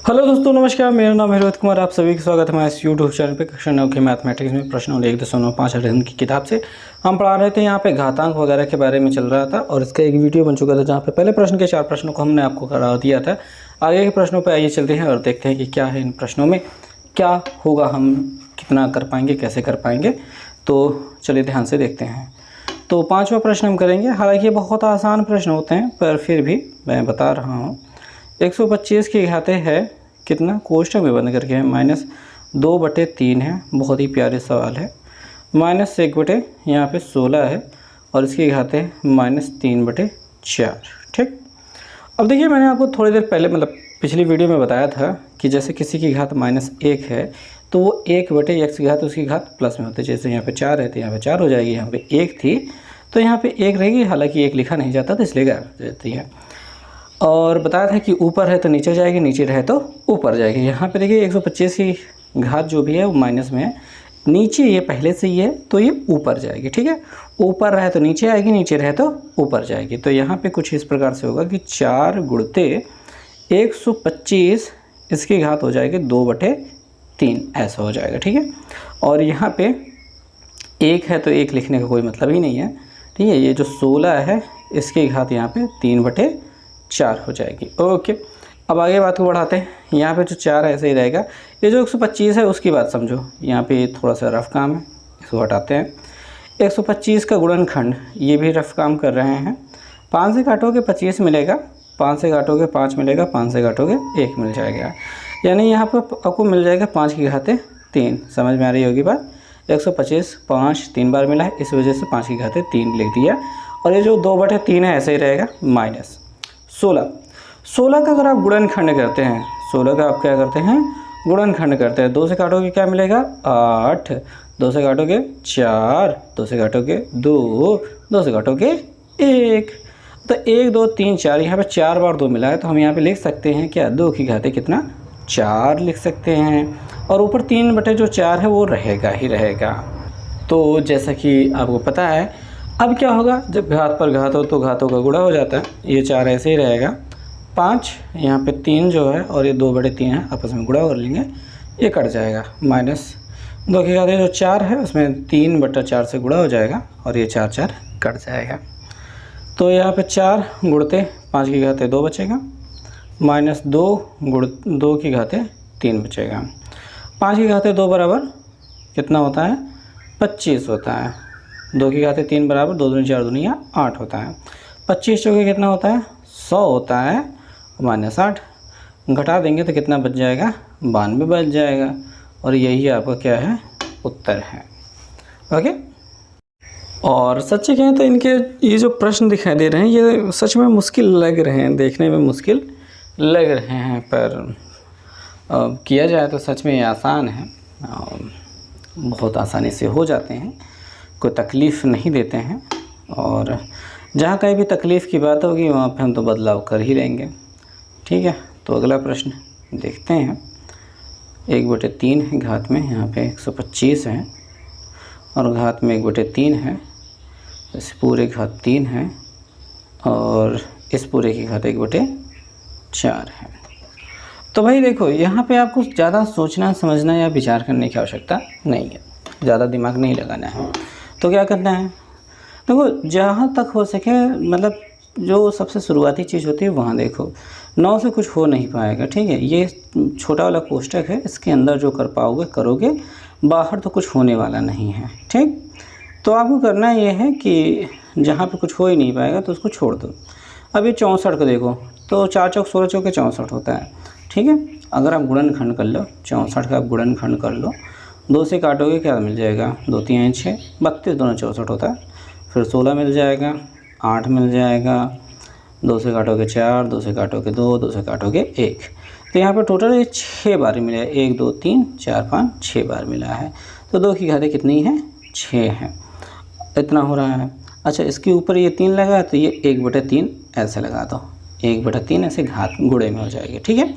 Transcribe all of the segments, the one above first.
Hello दोस्तों, नमस्कार। मेरा नाम है रोहित कुमार। आप सभी का स्वागत है हमारे इस यूट्यूब चैनल पे। कक्षा 9 के मैथमेटिक्स में प्रश्न 1.5 अध्ययन की किताब से हम पढ़ा रहे थे। यहाँ पे घातांक वगैरह के बारे में चल रहा था और इसका एक वीडियो बन चुका था जहाँ पे पहले प्रश्न के 4 प्रश्नों को हमने आपको करा दिया था। आगे के प्रश्नों पर आइए चलते हैं और देखते हैं कि क्या है इन प्रश्नों में, क्या होगा, हम कितना कर पाएंगे, कैसे कर पाएंगे। तो चलिए ध्यान से देखते हैं। तो 5वां प्रश्न हम करेंगे। हालांकि ये बहुत आसान प्रश्न होते हैं, पर फिर भी मैं बता रहा हूँ। 125 की घाते है कितना, कोष्ठक में बंद करके है, -2/3 है। बहुत ही प्यारे सवाल है। -1 यहाँ पे 16 है और इसकी घाते -3/4। ठीक। अब देखिए, मैंने आपको थोड़ी देर पहले मतलब पिछली वीडियो में बताया था कि जैसे किसी की घात -1 है तो वो 1/x की घात उसकी घात प्लस में होती है। जैसे यहाँ पे 4 है तो यहाँ पे 4 हो जाएगी, यहाँ पे 1 थी तो यहाँ पे 1 रहेगी। हालांकि 1 लिखा नहीं जाता तो इसलिए गायब हो जाती है। और बताया था कि ऊपर है तो नीचे जाएगी, नीचे रहे तो ऊपर जाएगी। यहाँ पे देखिए 125 की घात जो भी है वो माइनस में है, नीचे ये पहले से ही है तो ये ऊपर जाएगी। ठीक है, ऊपर रहे तो नीचे आएगी, नीचे रहे तो ऊपर जाएगी। तो यहाँ पे कुछ इस प्रकार से होगा कि 4 गुणते 125 इसकी घात हो जाएगी 2/3, ऐसा हो जाएगा। ठीक है, और यहाँ पे 1 है तो 1 लिखने का कोई मतलब ही नहीं है। ठीक है, ये जो 16 है इसकी घात यहाँ पे 3/4 हो जाएगी। ओके, अब आगे बात को बढ़ाते हैं। यहाँ पे जो 4 है ऐसे ही रहेगा। ये जो 125 है उसकी बात समझो। यहाँ पे थोड़ा सा रफ काम है, इसको हटाते हैं। 125 का गुणनखंड, ये भी रफ काम कर रहे हैं। 5 से काटोगे 25 मिलेगा, 5 से काटोगे 5 मिलेगा, 5 से काटोगे 1 मिल जाएगा। यानी यहाँ पर आपको मिल जाएगा 5 की घाते 3। समझ में आ रही होगी बात। 125 5 3 बार मिला है, इस वजह से 5 की घाते 3 लिख दिया। और ये जो 2/3 है ऐसे ही रहेगा। -16 का अगर आप गुणनखंड करते हैं, 16 का आप क्या करते हैं, गुणनखंड करते हैं। 2 से काटोगे क्या मिलेगा, 8, 2 से काटोगे 4, 2 से काटोगे 2, 2 से काटोगे 1। तो 1 2 3 4, यहाँ पे 4 बार 2 मिला है तो हम यहाँ पे लिख सकते हैं क्या, 2 की घाते कितना, 4 लिख सकते हैं। और ऊपर 3/4 है वो रहेगा ही रहेगा। तो जैसा कि आपको पता है, अब क्या होगा, जब घात पर घात हो तो घातों का गुणा हो जाता है। ये 4 ऐसे ही रहेगा, 5 यहाँ पे 3 जो है और ये 2/3 है, आपस में गुणा कर लेंगे, ये कट जाएगा। -2 की घात जो 4 है उसमें 3/4 से गुणा हो जाएगा और ये 4 4 कट जाएगा। तो यहाँ पे 4 गुणते 5 की घाते 2 बचेगा, -2 गुण 2 की घाते 3 बचेगा। 5 की घाते 2 बराबर कितना होता है, 25 होता है। 2 की घाते 3 बराबर 2 दूनी 4 दूनी 8 होता है। 25 चौके कितना होता है, 100 होता है। -8 घटा देंगे तो कितना बच जाएगा, 92 बच जाएगा। और यही आपका क्या है, उत्तर है। ओके। और सच कहें तो इनके ये जो प्रश्न दिखाई दे रहे हैं ये सच में मुश्किल लग रहे हैं, देखने में मुश्किल लग रहे हैं, पर किया जाए तो सच में ये आसान है। बहुत आसानी से हो जाते हैं, कोई तकलीफ़ नहीं देते हैं। और जहाँ कहीं भी तकलीफ़ की बात होगी वहाँ पे हम तो बदलाव कर ही लेंगे। ठीक है, तो अगला प्रश्न देखते हैं। 1/3 है घात में, यहाँ पे 125 है और घात में 1/3 है, इस पूरे घात 3 है और इस पूरे की घात 1/4 है। तो भाई देखो, यहाँ पे आपको ज़्यादा सोचना समझना या विचार करने की आवश्यकता नहीं है, ज़्यादा दिमाग नहीं लगाना है। तो क्या करना है, देखो जहाँ तक हो सके, मतलब जो सबसे शुरुआती चीज़ होती है वहाँ देखो। 9 से कुछ हो नहीं पाएगा। ठीक है, ये छोटा वाला कोष्ठक है, इसके अंदर जो कर पाओगे करोगे, बाहर तो कुछ होने वाला नहीं है। ठीक, तो आपको करना ये है कि जहाँ पे कुछ हो ही नहीं पाएगा तो उसको छोड़ दो। अब ये 64 को देखो तो 4 चौक 16 चौके 64 होता है। ठीक है, अगर आप गुणनखंड कर लो, 64 का आप गुणनखंड कर लो, 2 से काटोगे क्या मिल जाएगा, 2 3 6 32, दोनों 64 होता है। फिर 16 मिल जाएगा, 8 मिल जाएगा, 2 से काटोगे 4, 2 से काटोगे 2, 2 से काटोगे 1। तो यहाँ पर टोटल ये 6 बार मिला है, 1 2 3 4 5 6 बार मिला है। तो 2 की घातें कितनी है, 6 है, इतना हो रहा है। अच्छा, इसके ऊपर ये 3 लगा तो ये 1/3 ऐसे लगा दो, 1/3 ऐसे घात गुणे में हो जाएगी। ठीक है,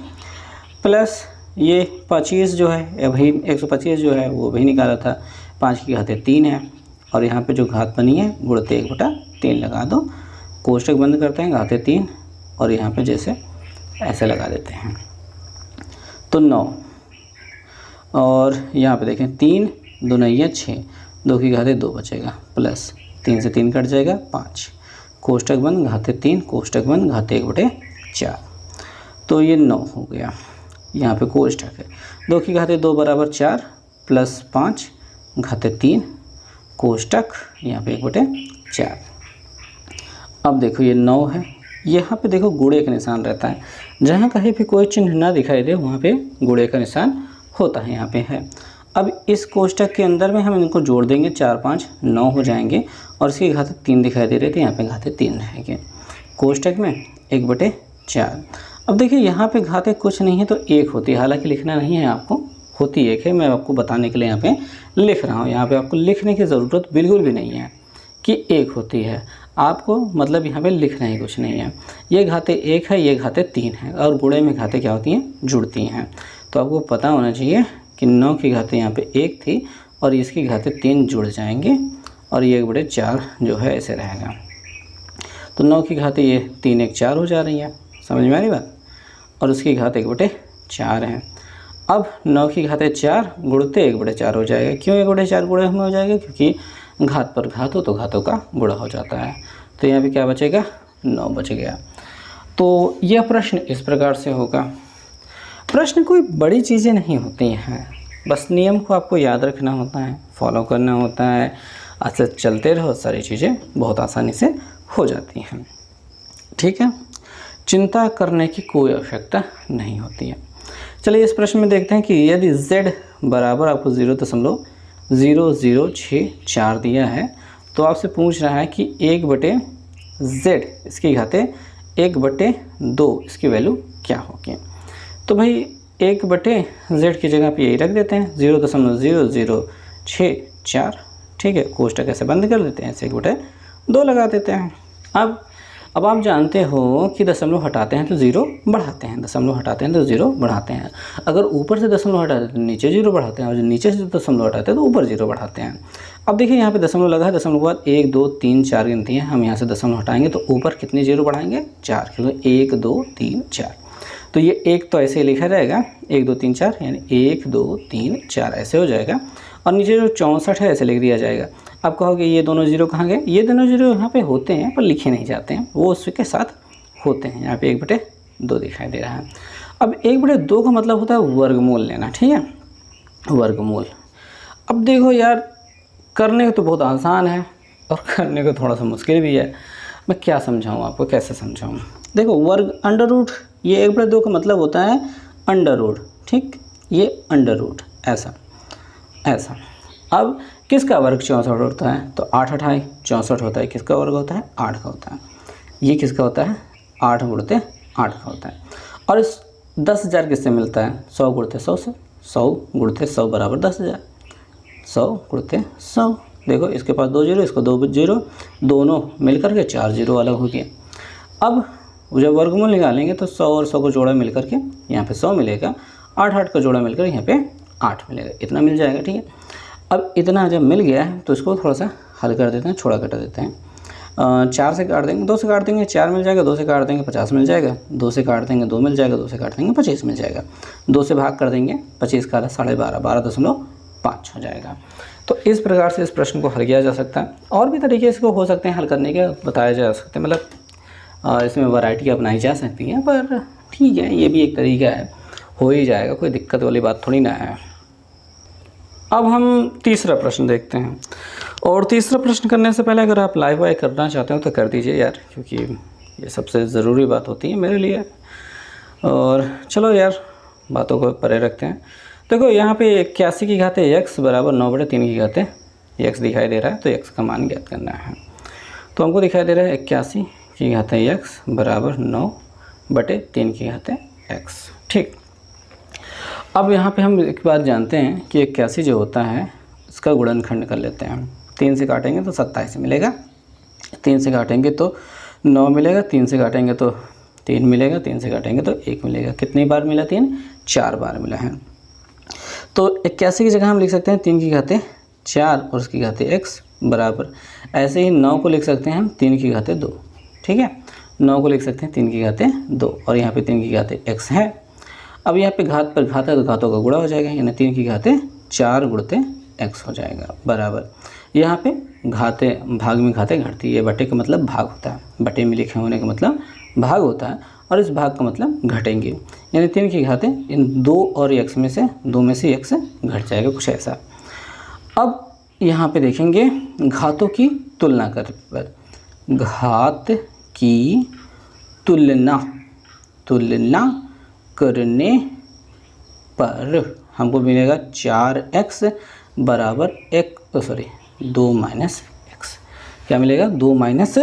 प्लस ये 25 जो है, अभी 125 जो है वो भी निकाला था, 5 की घातें 3 है और यहाँ पे जो घात बनी है गुणते 1/3 लगा दो, कोष्ठक बंद करते हैं, घातें 3 और यहाँ पे जैसे ऐसे लगा देते हैं। तो 9, और यहाँ पे देखें 3 2 9 6, 2 की घाते 2 बचेगा, प्लस 3 से 3 कट जाएगा 5, कोष्टक बंद घाते 3 कोष्टक बंद घाते 1/4, तो ये 9 हो गया। यहाँ पे कोष्टक है 2 की घाते 2 बराबर 4 प्लस 5 घाते 3 कोष्टक यहाँ पे 1/4। अब देखो ये 9 है, यहाँ पे देखो गुणे का निशान रहता है, जहाँ कहीं भी कोई चिन्ह ना दिखाई दे वहाँ पे गुणे का निशान होता है, यहाँ पे है। अब इस कोष्टक के अंदर में हम इनको जोड़ देंगे, 4 5 9 हो जाएंगे, और इसकी घाते 3 दिखाई दे रहे थे, यहाँ पे घाते 3 रहेंगे, कोष्टक में 1/4। अब देखिए यहाँ पे घाते कुछ नहीं है तो 1 होती है, हालांकि लिखना नहीं है आपको, होती 1 है, मैं आपको बताने के लिए यहाँ पे लिख रहा हूँ। यहाँ पे आपको लिखने की ज़रूरत बिल्कुल भी नहीं है कि 1 होती है, आपको मतलब यहाँ पे लिखना ही कुछ नहीं है। ये घाते 1 है, ये घाते 3 है, और गुणे में घाते क्या होती हैं, जुड़ती हैं। तो आपको पता होना चाहिए कि 9 की घाते यहाँ पे 1 थी और इसकी घाते 3 जुड़ जाएंगे, और ये 1/4 जो है ऐसे रहेगा। तो 9 की घाते ये 3 1 4 हो जा रही है, समझ में आ रही बात, और उसकी घात 1/4 है। अब 9 की घाते 4 गुणते 1/4 हो जाएगा। क्यों 1/4 गुणे में हो जाएगा, क्योंकि घात पर घात हो तो घातों का गुणा हो जाता है। तो यहाँ पे क्या बचेगा, 9 बच गया। तो यह प्रश्न इस प्रकार से होगा। प्रश्न कोई बड़ी चीज़ें नहीं होती हैं, बस नियम को आपको याद रखना होता है, फॉलो करना होता है, ऐसे चलते रहो, सारी चीज़ें बहुत आसानी से हो जाती हैं। ठीक है, चिंता करने की कोई आवश्यकता नहीं होती है। चलिए इस प्रश्न में देखते हैं कि यदि z बराबर आपको 0.0064 दिया है, तो आपसे पूछ रहा है कि 1/z इसकी घाते 1/2 इसकी वैल्यू क्या होगी। तो भाई 1/z की जगह पे यही रख देते हैं 0.0064, ठीक है, कोष्टक ऐसे बंद कर देते हैं, ऐसे 1/2 लगा देते हैं। अब आप जानते हो कि दशमलव हटाते हैं तो 0 बढ़ाते हैं, दशमलव हटाते हैं तो 0 बढ़ाते हैं। अगर ऊपर से दशमलव हटाते हैं तो नीचे 0 बढ़ाते हैं, और नीचे से दशमलव हटाते हैं तो ऊपर 0 बढ़ाते हैं। अब देखिए यहाँ पे दशमलव लगा है, दशमलव के बाद 1 2 3 4 गिनती हैं, हम यहाँ से दशमलव हटाएंगे तो ऊपर कितनी 0 बढ़ाएंगे, 4, क्योंकि 1 2 3 4। तो ये 1 तो ऐसे ही लिखा रहेगा 1 2 3 4, यानी 1 2 3 4 ऐसे हो जाएगा, और नीचे जो 64 है ऐसे लिख दिया जाएगा। आप कहोगे ये दोनों 0 कहाँ गए, ये दोनों 0 यहाँ पे होते हैं पर लिखे नहीं जाते हैं, वो उसके साथ होते हैं। यहाँ पे 1/2 दिखाई दे रहा है। अब 1/2 का मतलब होता है वर्गमूल लेना, ठीक है, वर्गमूल। अब देखो यार, करने को तो बहुत आसान है और करने को थोड़ा सा मुश्किल भी है। मैं क्या समझाऊँ आपको, कैसे समझाऊँ। देखो वर्ग अंडर रूट, ये 1/2 का मतलब होता है अंडर रूट, ठीक, ये अंडर रूट ऐसा ऐसा। अब किसका वर्ग 64 होता है, तो 8 8 64 होता है, किसका वर्ग होता है, 8 का होता है। ये किसका होता है, 8 गुणते 8 का होता है। और इस 10,000 किससे मिलता है, 100 गुणते 100 से, 100 गुणते 100 बराबर 10,000, 100 गुणते 100। देखो इसके पास 2 0, इसको 2 0, दोनों मिलकर के 4 0 अलग हो गया। अब जब वर्गमूल निकालेंगे तो 100 और 100 को जोड़ा मिलकर के यहाँ पे 100 मिलेगा, 8 8 का जोड़ा मिलकर यहाँ पे 8 मिलेगा, इतना मिल जाएगा, ठीक है। अब इतना जब मिल गया है तो इसको थोड़ा सा हल कर देते हैं, छोड़ा कटा देते हैं। 4 से काट देंगे, 2 से काट देंगे 4 मिल जाएगा, 2 से काट देंगे 50 मिल जाएगा, 2 से काट देंगे 2 मिल जाएगा, 2 से काट देंगे 25 मिल जाएगा, 2 से भाग कर देंगे 25 का 12.5 12.5 हो जाएगा। तो इस प्रकार से इस प्रश्न को हल किया जा सकता है। और भी तरीके इसको हो सकते हैं हल करने के, बताया जा सकते हैं, मतलब इसमें वैरायटी अपनाई जा सकती है, पर ठीक है, ये भी एक तरीका है, हो ही जाएगा, कोई दिक्कत वाली बात थोड़ी ना है। अब हम तीसरा प्रश्न देखते हैं, और तीसरा प्रश्न करने से पहले अगर आप लाइव वाई करना चाहते हो तो कर दीजिए यार, क्योंकि ये सबसे ज़रूरी बात होती है मेरे लिए। और चलो यार बातों को परे रखते हैं। देखो यहाँ पे 81 की घाते x बराबर 9/3 की घाते x दिखाई दे रहा है, तो x का मान ज्ञात करना है। तो हमको दिखाई दे रहा है 81 की घाते x बराबर 9/3 की घाते x, ठीक। अब यहाँ पे हम एक बात जानते हैं कि 81 जो होता है इसका गुणनखंड कर लेते हैं हम। 3 से काटेंगे तो 27 मिलेगा, 3 से काटेंगे तो 9 मिलेगा, 3 से काटेंगे तो 3 मिलेगा, 3 से काटेंगे तो 1 मिलेगा। कितनी बार मिला 3, 4 बार मिला है। तो 81 की जगह हम लिख सकते हैं 3 की घाते 4 और उसकी घाते x बराबर, ऐसे ही 9 को लिख सकते हैं हम 3 की घाते 2, ठीक है, 9 को लिख सकते हैं 3 की घाते 2, और यहाँ पे 3 की घाते x है। अब यहाँ पे घात पर घात है तो घातों का गुणा हो जाएगा, यानी 3 की घातें 4 गुणते x हो जाएगा बराबर। यहाँ पे घाते भाग में घातें घटती है, बटे का मतलब भाग होता है, बटे में लिखे होने का मतलब भाग होता है, और इस भाग का मतलब घटेंगे, यानी 3 की घातें इन 2 और x में से 2 में से x घट जाएगा, कुछ ऐसा। अब यहाँ पे देखेंगे घातों की तुलना कर पर, घात की तुलना करने पर हमको मिलेगा 4x बराबर 2 माइनस x। क्या मिलेगा? 2 माइनस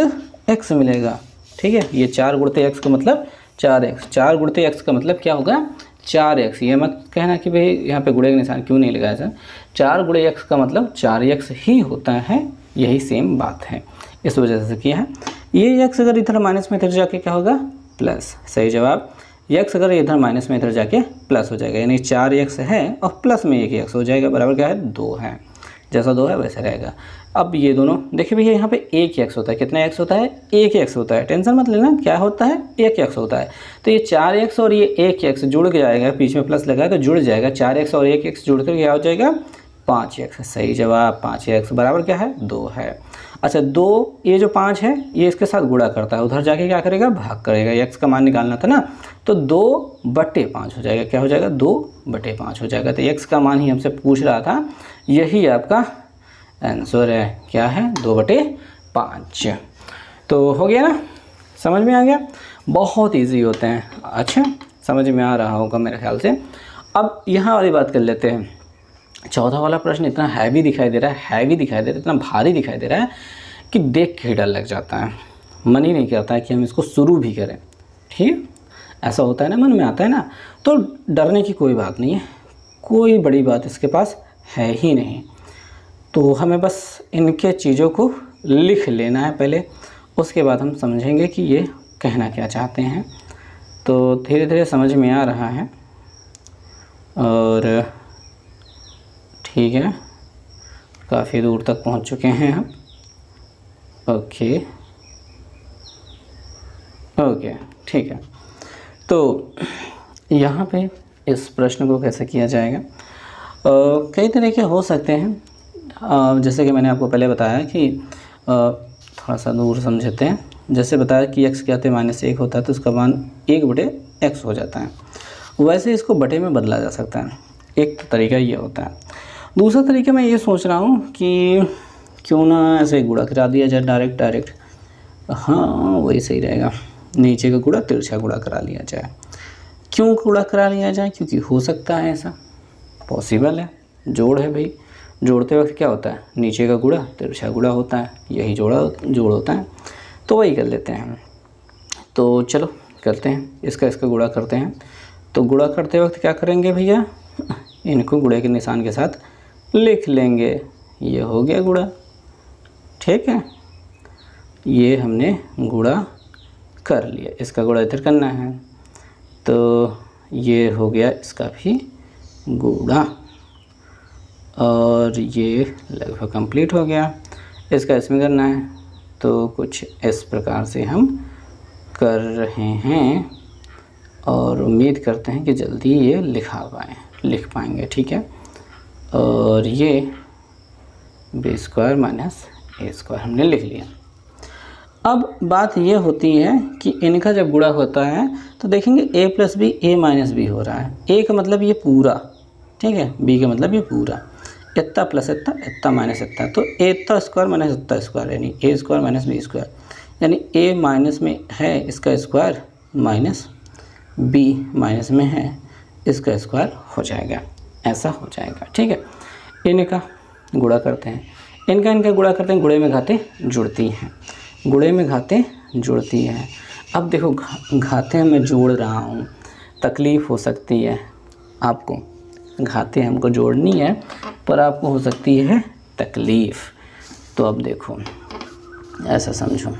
x मिलेगा। ठीक है, ये 4 गुणते x का मतलब 4x, 4 गुणते x का मतलब क्या होगा? 4x। ये मत कहना कि भाई यहाँ पे गुणे का निशान क्यों नहीं लगाया सर, 4 गुणे x का मतलब 4x ही होता है, यही सेम बात है, इस वजह से किया है। ये x अगर इधर माइनस में इधर जाके क्या होगा? प्लस। सही जवाब। x अगर इधर माइनस में इधर जाके प्लस हो जाएगा, यानी 4x है और प्लस में 1x हो जाएगा, बराबर क्या है? 2 है। जैसा 2 है वैसे रहेगा। अब ये दोनों देखिए भैया, यहाँ पे 1x होता है, कितना x होता है? 1x होता है, टेंशन मत लेना, क्या होता है? 1x होता है। तो ये 4x और ये 1x जुड़ के जाएगा, बीच में प्लस लगा है तो जुड़ जाएगा, 4x और 1x जुड़ कर क्या हो जाएगा? 5x। सही जवाब, 5x बराबर क्या है? 2 है। अच्छा 2, ये जो 5 है ये इसके साथ गुणा करता है, उधर जाके क्या करेगा? भाग करेगा, x का मान निकालना था ना, तो 2/5 हो जाएगा। क्या हो जाएगा? 2/5 हो जाएगा। तो x का मान ही हमसे पूछ रहा था, यही आपका आंसर है। क्या है? 2/5। तो हो गया ना, समझ में आ गया? बहुत इजी होते हैं। अच्छा, समझ में आ रहा होगा मेरे ख्याल से। अब यहाँ वाली बात कर लेते हैं। चौथा वाला प्रश्न इतना हैवी दिखाई दे रहा है, इतना भारी दिखाई दे रहा है कि देख के ही डर लग जाता है, मन ही नहीं करता है कि हम इसको शुरू भी करें। ठीक, ऐसा होता है ना, मन में आता है ना। तो डरने की कोई बात नहीं है, कोई बड़ी बात इसके पास है ही नहीं। तो हमें बस इनके चीज़ों को लिख लेना है पहले, उसके बाद हम समझेंगे कि ये कहना क्या चाहते हैं। तो धीरे धीरे समझ में आ रहा है, और ठीक है, काफ़ी दूर तक पहुंच चुके हैं हम। ओके, ठीक है। तो यहाँ पे इस प्रश्न को कैसे किया जाएगा? कई तरीके हो सकते हैं, जैसे कि मैंने आपको पहले बताया कि थोड़ा सा दूर समझते हैं। जैसे बताया कि x क्या थे? -1 होता है, तो उसका मान 1/x हो जाता है। वैसे इसको बटे में बदला जा सकता है, एक तरीका ये होता है। दूसरा तरीका मैं ये सोच रहा हूँ कि क्यों ना ऐसे गुणा करा दिया जाए डायरेक्ट। हाँ, वही सही रहेगा, नीचे का गुणा तिरछा गुणा करा लिया जाए। क्यों गुणा करा लिया जाए? क्योंकि हो सकता है, ऐसा पॉसिबल है। जोड़ है भाई, जोड़ते वक्त क्या होता है? नीचे का गुणा तिरछा गुणा होता है, यही जोड़ होता है। तो वही कर लेते हैं। तो चलो करते हैं, इसका गुणा करते हैं। तो गुणा करते वक्त क्या करेंगे भैया? इनको गुणे के निशान के साथ लिख लेंगे। ये हो गया गुणा, ठीक है, ये हमने गुणा कर लिया, इसका गुणा इधर करना है, तो ये हो गया इसका भी गुणा, और ये लगभग कंप्लीट हो गया। इसका इसमें करना है, तो कुछ इस प्रकार से हम कर रहे हैं, और उम्मीद करते हैं कि जल्दी ये लिख पाएंगे। ठीक है, और ये b² - a² हमने लिख लिया। अब बात ये होती है कि इनका जब गुणा होता है तो देखेंगे a + b a - b हो रहा है। a का मतलब ये पूरा, ठीक है, b का मतलब ये पूरा, इतना प्लस इतना, इतना माइनस इतना, तो a² - इतना² यानी a² - b², यानी a माइनस में है इसका स्क्वायर माइनस b माइनस में है इसका स्क्वायर हो जाएगा, ऐसा हो जाएगा। ठीक है, इनका गुणा करते हैं, इनका गुणा करते हैं, गुणे में घातें जुड़ती हैं, गुणे में घातें जुड़ती हैं। अब देखो घातें मैं जोड़ रहा हूँ, तकलीफ़ हो सकती है आपको, घातें हमको जोड़नी है पर आपको हो सकती है तकलीफ़। तो अब देखो ऐसा समझो,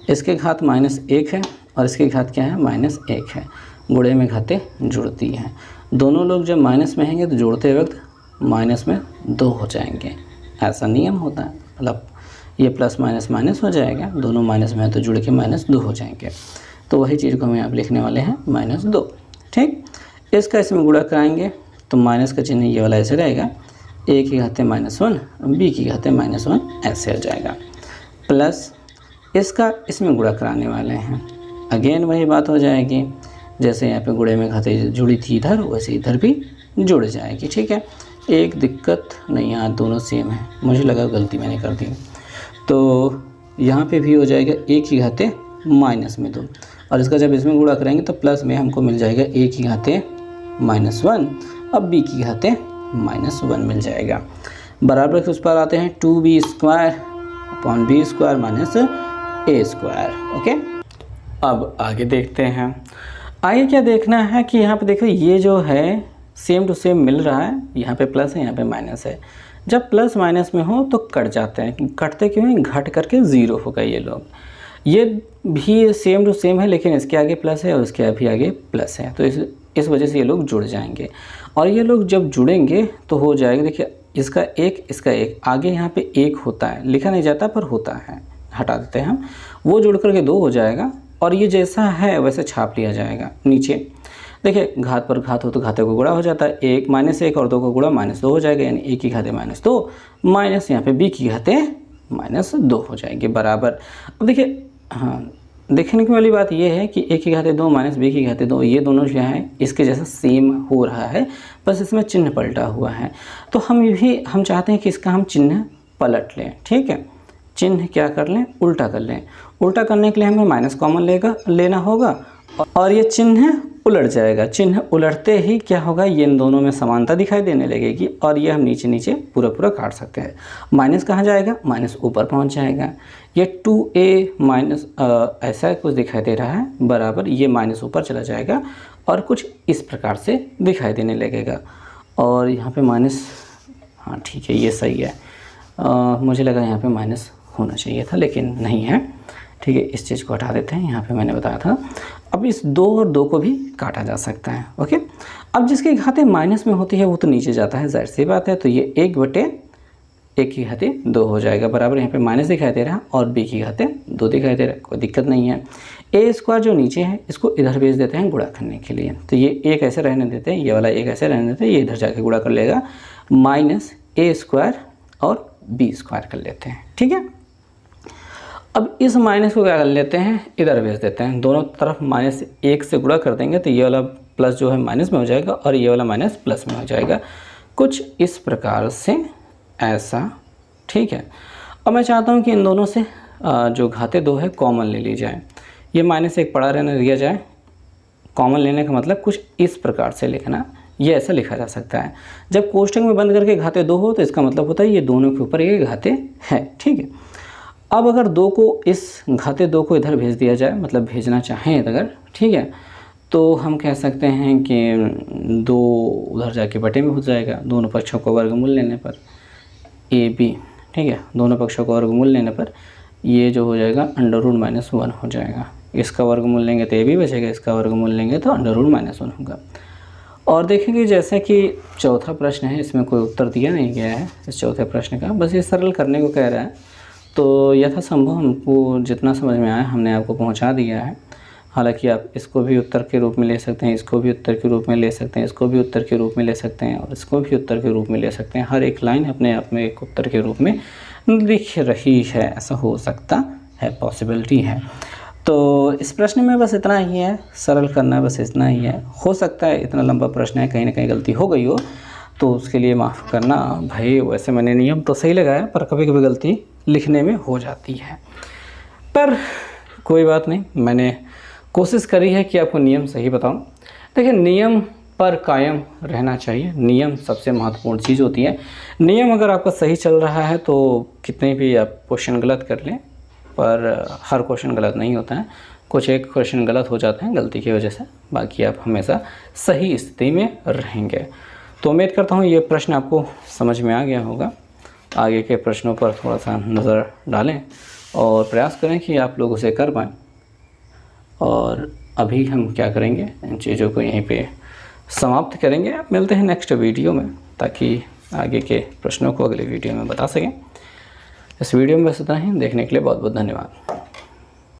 इसके घात -1 है और इसकी घात क्या है? -1 है। गुणे में घातें जुड़ती हैं, दोनों लोग जब माइनस में हैंगे तो जोड़ते वक्त माइनस में 2 हो जाएंगे, ऐसा नियम होता है। मतलब ये प्लस माइनस माइनस हो जाएगा, दोनों माइनस में है तो जुड़ के -2 हो जाएंगे। तो वही चीज़ को हम यहाँ पर लिखने वाले हैं -2। ठीक, इसका इसमें गुणा कराएंगे तो माइनस का चिन्ह ये वाला ऐसे रहेगा, a की घाते -1 b की घाते -1 ऐसे आ जाएगा, प्लस इसका इसमें गुणा कराने वाले हैं, अगेन वही बात हो जाएगी, जैसे यहाँ पे गुणे में घाते जुड़ी थी इधर, वैसे इधर भी जुड़ जाएगी। ठीक है, एक दिक्कत नहीं, यहाँ दोनों सेम है, मुझे लगा गलती मैंने कर दी। तो यहाँ पे भी हो जाएगा a की घाते -2, और इसका जब इसमें गुणा करेंगे तो प्लस में हमको मिल जाएगा a की घाते -1, अब b की घाते -1 मिल जाएगा। बराबर के उस पर आते हैं 2b² upon b² minus a²। Okay, अब आगे देखते हैं। आगे क्या देखना है कि यहाँ पे देखो ये जो है सेम टू सेम मिल रहा है, यहाँ पे प्लस है यहाँ पे माइनस है। जब प्लस माइनस में हो तो कट जाते हैं, कटते क्यों हैं, घट करके ज़ीरो होगा ये लोग। ये भी सेम टू सेम है लेकिन इसके आगे प्लस है और इसके भी आगे प्लस है, तो इस वजह से ये लोग जुड़ जाएंगे। और ये लोग जब जुड़ेंगे तो हो जाएगा, देखिए इसका एक आगे यहाँ पे एक होता है, लिखा नहीं जाता पर होता है, हटा देते हैं हम, वो जुड़ करके 2 हो जाएगा और ये जैसा है वैसे छाप लिया जाएगा नीचे। देखिए घात पर घात हो तो घाते को गुणा हो जाता है, 1 -1 और 2 को गुणा -2 हो जाएगा, यानी a की घाते -2 माइनस यहाँ पे b की घाते -2 हो जाएगी बराबर। अब देखिए हाँ, देखने की वाली बात यह है कि a की घाते 2 माइनस b की घाते 2 ये दोनों जो है इसके जैसा सेम हो रहा है, बस इसमें चिन्ह पलटा हुआ है। तो हम चाहते हैं कि इसका हम चिन्ह पलट लें। ठीक है, चिन्ह क्या कर लें, उल्टा कर लें। उल्टा करने के लिए हमें माइनस कॉमन लेना होगा और ये चिन्ह उलट जाएगा। चिन्ह उलटते ही क्या होगा, ये इन दोनों में समानता दिखाई देने लगेगी और ये हम नीचे नीचे पूरा काट सकते हैं। माइनस कहाँ जाएगा, माइनस ऊपर पहुंच जाएगा। ये 2a माइनस ऐसा कुछ दिखाई दे रहा है बराबर, ये माइनस ऊपर चला जाएगा और कुछ इस प्रकार से दिखाई देने लगेगा। और यहाँ पे माइनस, हाँ ठीक है ये सही है, मुझे लगा यहाँ पे माइनस होना चाहिए था लेकिन नहीं है। ठीक है, इस चीज़ को हटा देते हैं, यहाँ पे मैंने बताया था। अब इस 2 और 2 को भी काटा जा सकता है। ओके, अब जिसकी घातें माइनस में होती है वो तो नीचे जाता है, जाहिर सी बात है, तो ये 1/1 की घातें 2 हो जाएगा बराबर। यहाँ पे माइनस दिखाई दे रहा है और b की घातें 2 दिखाई दे रहा है, कोई दिक्कत नहीं है। a² जो नीचे है इसको इधर भेज देते हैं गुणा करने के लिए, तो ये एक ऐसे रहने देते हैं, ये वाला एक ऐसे रहने देते हैं, ये इधर जाके गुणा कर लेगा, -a² और b² कर लेते हैं। ठीक है, अब इस माइनस को क्या कर लेते हैं, इधर भेज देते हैं, दोनों तरफ -1 से गुणा कर देंगे तो ये वाला प्लस जो है माइनस में हो जाएगा और ये वाला माइनस प्लस में हो जाएगा, कुछ इस प्रकार से ऐसा। ठीक है, अब मैं चाहता हूँ कि इन दोनों से जो घाते 2 है कॉमन ले ली जाए, ये -1 पड़ा रहने दिया जाए। कॉमन लेने का मतलब कुछ इस प्रकार से लिखना, ये ऐसा लिखा जा सकता है। जब कोष्टक में बंद करके घाते 2 हो तो इसका मतलब होता है ये दोनों के ऊपर ये घाते हैं। ठीक है, अब अगर 2 को इस घाते 2 को इधर भेज दिया जाए, मतलब भेजना चाहें अगर, ठीक है, तो हम कह सकते हैं कि 2 उधर जाके बटे में हो जाएगा, दोनों पक्षों को वर्गमूल लेने पर AB। ठीक है, दोनों पक्षों को वर्गमूल लेने पर ये जो हो जाएगा √-1 हो जाएगा। इसका वर्गमूल लेंगे तो AB बचेगा, इसका वर्गमूल लेंगे तो √-1 होगा। और देखेंगे जैसे कि चौथा प्रश्न है, इसमें कोई उत्तर दिया नहीं गया है इस चौथे प्रश्न का, बस ये सरल करने को कह रहा है, तो यथासंभव हमको जितना समझ में आया हमने आपको पहुंचा दिया है। हालांकि आप इसको भी उत्तर के रूप में ले सकते हैं, इसको भी उत्तर के रूप में ले सकते हैं, इसको भी उत्तर के रूप में ले सकते हैं और इसको भी उत्तर के रूप में ले सकते हैं। हर एक लाइन अपने आप में एक उत्तर के रूप में लिख रही है, ऐसा हो सकता है, पॉसिबिलिटी है। तो इस प्रश्न में बस इतना ही है, सरल करना बस इतना ही है। हो सकता है इतना लंबा प्रश्न है, कहीं ना कहीं गलती हो गई हो तो उसके लिए माफ़ करना भाई। वैसे मैंने नियम तो सही लगाया पर कभी कभी गलती लिखने में हो जाती है, पर कोई बात नहीं, मैंने कोशिश करी है कि आपको नियम सही बताऊं। देखिए, नियम पर कायम रहना चाहिए, नियम सबसे महत्वपूर्ण चीज़ होती है। नियम अगर आपका सही चल रहा है तो कितने भी आप क्वेश्चन गलत कर लें, पर हर क्वेश्चन गलत नहीं होता है, कुछ एक क्वेश्चन गलत हो जाते हैं गलती की वजह से, बाकी आप हमेशा सही स्थिति में रहेंगे। तो उम्मीद करता हूँ ये प्रश्न आपको समझ में आ गया होगा। आगे के प्रश्नों पर थोड़ा सा नज़र डालें और प्रयास करें कि आप लोग उसे कर पाएँ। और अभी हम क्या करेंगे, इन चीज़ों को यहीं पे समाप्त करेंगे। मिलते हैं नेक्स्ट वीडियो में, ताकि आगे के प्रश्नों को अगले वीडियो में बता सकें। इस वीडियो में बस इतना ही, देखने के लिए बहुत बहुत धन्यवाद।